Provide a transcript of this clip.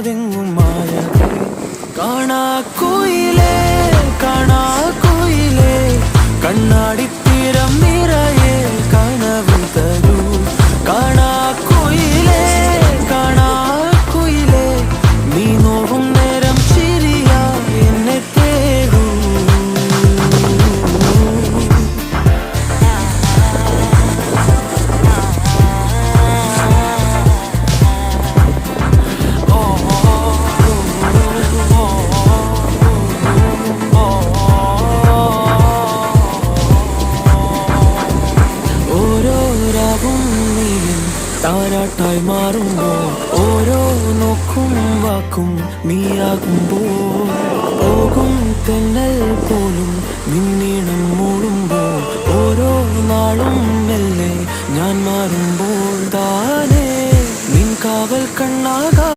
കാണാതെങ്ങും മായതേ. കാണാ കുയിലേ കാണാ കുയിലേ കണ്ണാടിത്തീരം നിറയെ കനവ് തരൂ. കാണാ കുയിലേ കാണാ കുയിലേ നീ നോവും നേരം ചിരിയാ എന്നെ തേടൂ. താരാട്ടായി മാറുമ്പോൾ ഓരോ നോക്കും വാക്കും നീയാകുമ്പോൾ പോകും തെന്നൽ പോലും നിന്നീണം മൂടുമ്പോൾ ഓരോ നാളും മെല്ലെ ഞാൻ മാറുമ്പോൾ